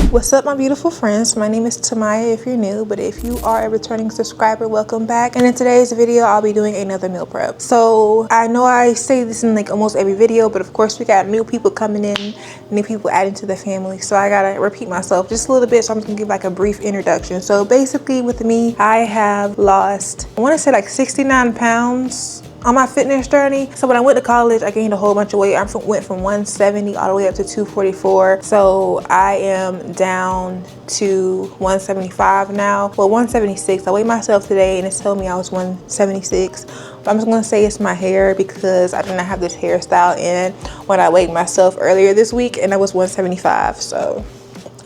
What's up, my beautiful friends? My name is Tamaya if you're new, but if you are a returning subscriber, welcome back. And in today's video, I'll be doing another meal prep. So I know I say this in like almost every video, but of course we got new people coming in, new people adding to the family. So I gotta repeat myself just a little bit. So I'm just gonna give like a brief introduction. So basically with me, I have lost, I wanna say like 69 pounds on my fitness journey. So when I went to college, I gained a whole bunch of weight. Went from 170 all the way up to 244. So I am down to 175 now. Well, 176. I weighed myself today and it told me I was 176. But I'm just gonna say it's my hair because I did not have this hairstyle in when I weighed myself earlier this week and I was 175. So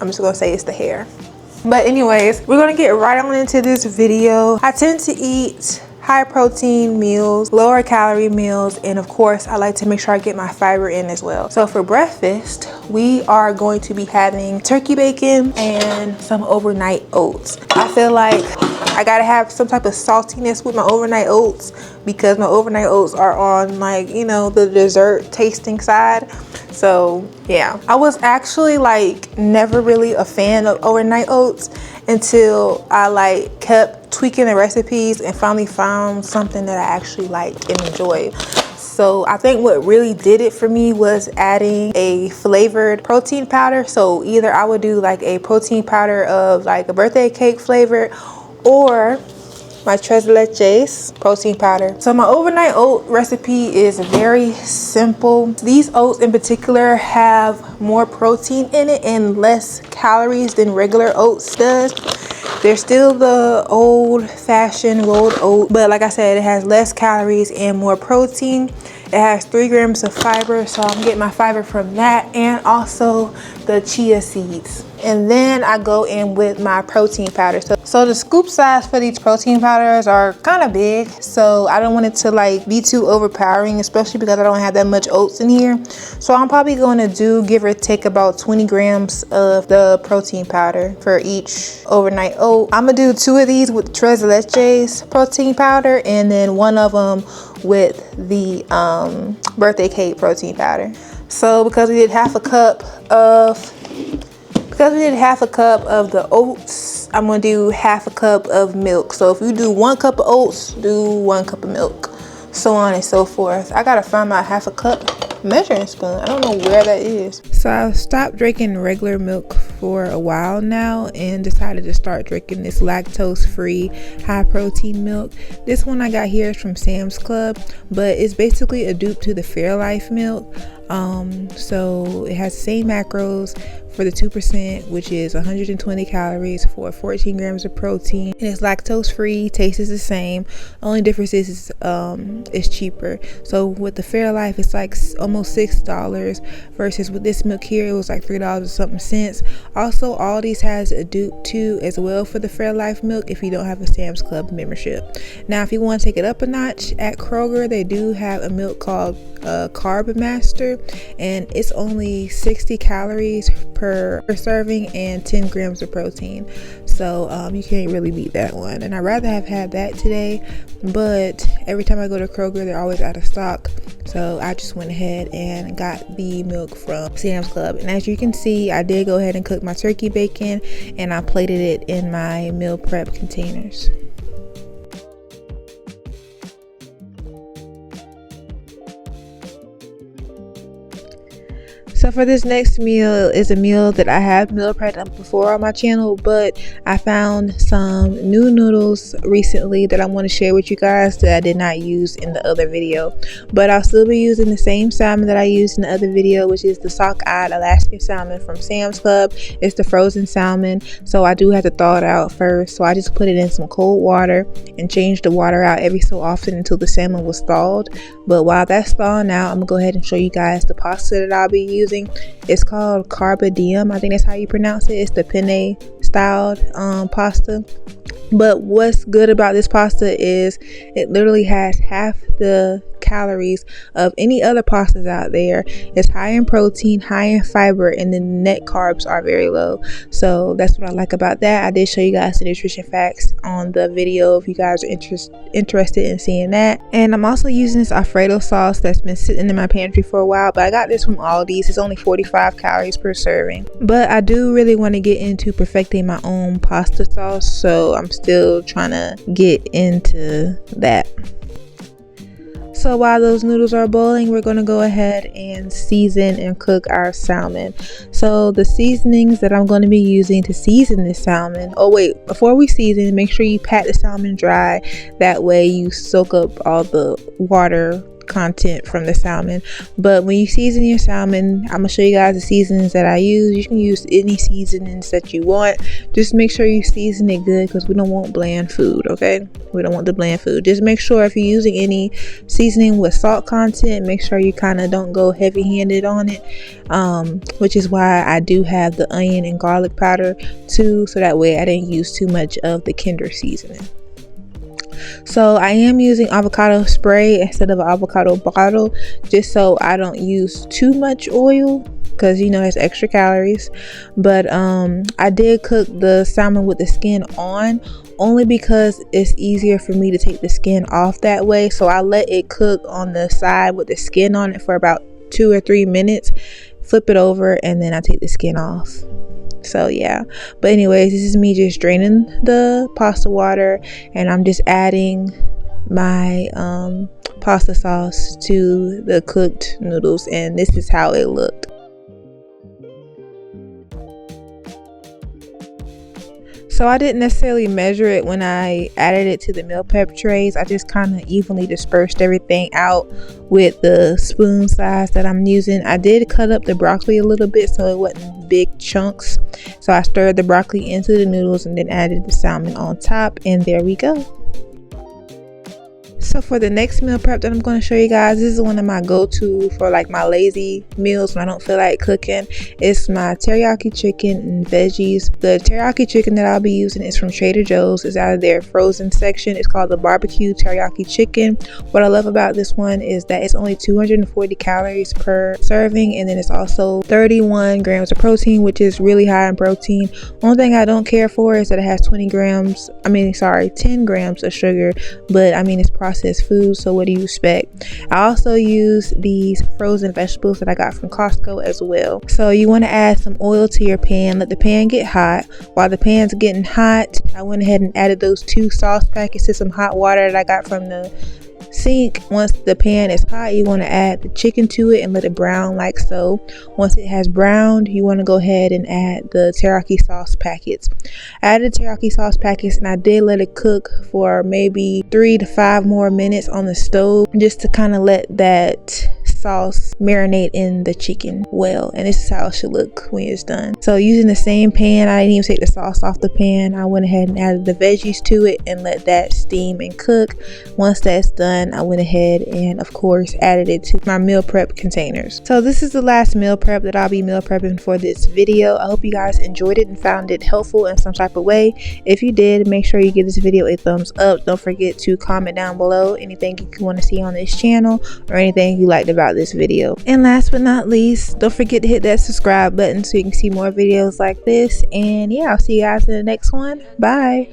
I'm just gonna say it's the hair. But anyways, we're gonna get right on into this video. I tend to eat high protein meals, lower calorie meals, and of course I like to make sure I get my fiber in as well. So for breakfast, we are going to be having turkey bacon and some overnight oats. I feel like I gotta have some type of saltiness with my overnight oats because my overnight oats are on, like, you know, the dessert tasting side. So yeah, I was actually like never really a fan of overnight oats until I like kept tweaking the recipes and finally found something that I actually like and enjoy. So I think what really did it for me was adding a flavored protein powder. So either I would do like a protein powder of like a birthday cake flavor or my Tres Leches protein powder. So my overnight oat recipe is very simple. These oats in particular have more protein in it and less calories than regular oats does. They're still the old fashioned rolled oat, but like I said, it has less calories and more protein. It has 3 grams of fiber, so I'm getting my fiber from that, and also the chia seeds. And then I go in with my protein powder. So the scoop size for these protein powders are kind of big, so I don't want it to like be too overpowering, especially because I don't have that much oats in here. So I'm probably going to do, give or take, about 20 grams of the protein powder for each overnight oat. I'm gonna do 2 of these with Tres Leches protein powder and then 1 of them with the birthday cake protein powder. So because we did half a cup of the oats, I'm gonna do half a cup of milk. So if you do 1 cup of oats, do 1 cup of milk, so on and so forth. I gotta find my half a cup measuring spoon. I don't know where that is. So I've stopped drinking regular milk for a while now and decided to start drinking this lactose free high protein milk. This one I got here is from Sam's Club, but it's basically a dupe to the Fairlife milk. So it has the same macros for the 2%, which is 120 calories for 14 grams of protein, and it's lactose free. Taste is the same. Only difference is it's cheaper. So with the Fairlife, it's like almost $6 versus with this milk here, it was like $3 or something cents. Also, Aldi's has a dupe too as well for the Fairlife milk if you don't have a Sam's Club membership. Now, if you want to take it up a notch, at Kroger they do have a milk called Carbe Master, and it's only 60 calories per serving and 10 grams of protein. So you can't really beat that one, and I'd rather have had that today, but every time I go to Kroger they're always out of stock, so I just went ahead and got the milk from Sam's Club. And as you can see, I did go ahead and cook my turkey bacon and I plated it in my meal prep containers. So for this next meal is a meal that I have meal prepped before on my channel, but I found some new noodles recently that I want to share with you guys that I did not use in the other video. But I'll still be using the same salmon that I used in the other video, which is the Sockeye Alasken salmon from Sam's Club. It's the frozen salmon, so I do have to thaw it out first. So I just put it in some cold water and change the water out every so often until the salmon was thawed. But while that's thawing out, I'm gonna go ahead and show you guys the pasta that I'll be using. It's called Carbe Diem. I think that's how you pronounce it. It's the penne styled pasta. But what's good about this pasta is it literally has half the calories of any other pastas out there. It's high in protein, high in fiber, and then the net carbs are very low. So that's what I like about that. I did show you guys the nutrition facts on the video if you guys are interested in seeing that. And I'm also using this Alfredo sauce that's been sitting in my pantry for a while, but I got this from Aldi's. It's only 45 calories per serving. But I do really want to get into perfecting my own pasta sauce, so I'm still trying to get into that. So while those noodles are boiling, we're going to go ahead and season and cook our salmon. So the seasonings that I'm going to be using to season this salmon, oh wait, before we season, make sure you pat the salmon dry. That way you soak up all the water content from the salmon. But when you season your salmon, I'm gonna show you guys the seasonings that I use. You can use any seasonings that you want. Just make sure you season it good, because we don't want bland food. Okay, we don't want the bland food. Just make sure if you're using any seasoning with salt content, make sure you kind of don't go heavy-handed on it, which is why I do have the onion and garlic powder too, so that way I didn't use too much of the Kinder seasoning. So I am using avocado spray instead of an avocado bottle, just so I don't use too much oil, because you know it's extra calories. But I did cook the salmon with the skin on, only because it's easier for me to take the skin off that way. So I let it cook on the side with the skin on it for about 2 or 3 minutes, flip it over, and then I take the skin off. So yeah, but anyways, this is me just draining the pasta water, and I'm just adding my pasta sauce to the cooked noodles, and this is how it looked. So I didn't necessarily measure it when I added it to the meal prep trays. I just kind of evenly dispersed everything out with the spoon size that I'm using. I did cut up the broccoli a little bit so it wasn't big chunks. So I stirred the broccoli into the noodles and then added the salmon on top, and there we go. So for the next meal prep that I'm going to show you guys, this is one of my go-to for like my lazy meals when I don't feel like cooking. It's my teriyaki chicken and veggies. The teriyaki chicken that I'll be using is from Trader Joe's. It's out of their frozen section. It's called the barbecue teriyaki chicken. What I love about this one is that it's only 240 calories per serving, and then it's also 31 grams of protein, which is really high in protein. Only thing I don't care for is that it has 10 grams of sugar, but I mean it's processed food, so what do you expect? I also use these frozen vegetables that I got from Costco as well. So you want to add some oil to your pan, let the pan get hot. While the pan's getting hot, I went ahead and added those 2 sauce packets to some hot water that I got from the sink. Once the pan is hot, you want to add the chicken to it and let it brown like so. Once it has browned, you want to go ahead and add the teriyaki sauce packets. I added teriyaki sauce packets, and I did let it cook for maybe 3 to 5 more minutes on the stove, just to kind of let that sauce marinate in the chicken well. And this is how it should look when it's done. So using the same pan, I didn't even take the sauce off the pan. I went ahead and added the veggies to it and let that steam and cook. Once that's done, I went ahead and of course added it to my meal prep containers. So this is the last meal prep that I'll be meal prepping for this video. I hope you guys enjoyed it and found it helpful in some type of way. If you did, make sure you give this video a thumbs up. Don't forget to comment down below anything you want to see on this channel or anything you liked about this video. And last but not least, don't forget to hit that subscribe button so you can see more videos like this. And yeah, I'll see you guys in the next one. Bye.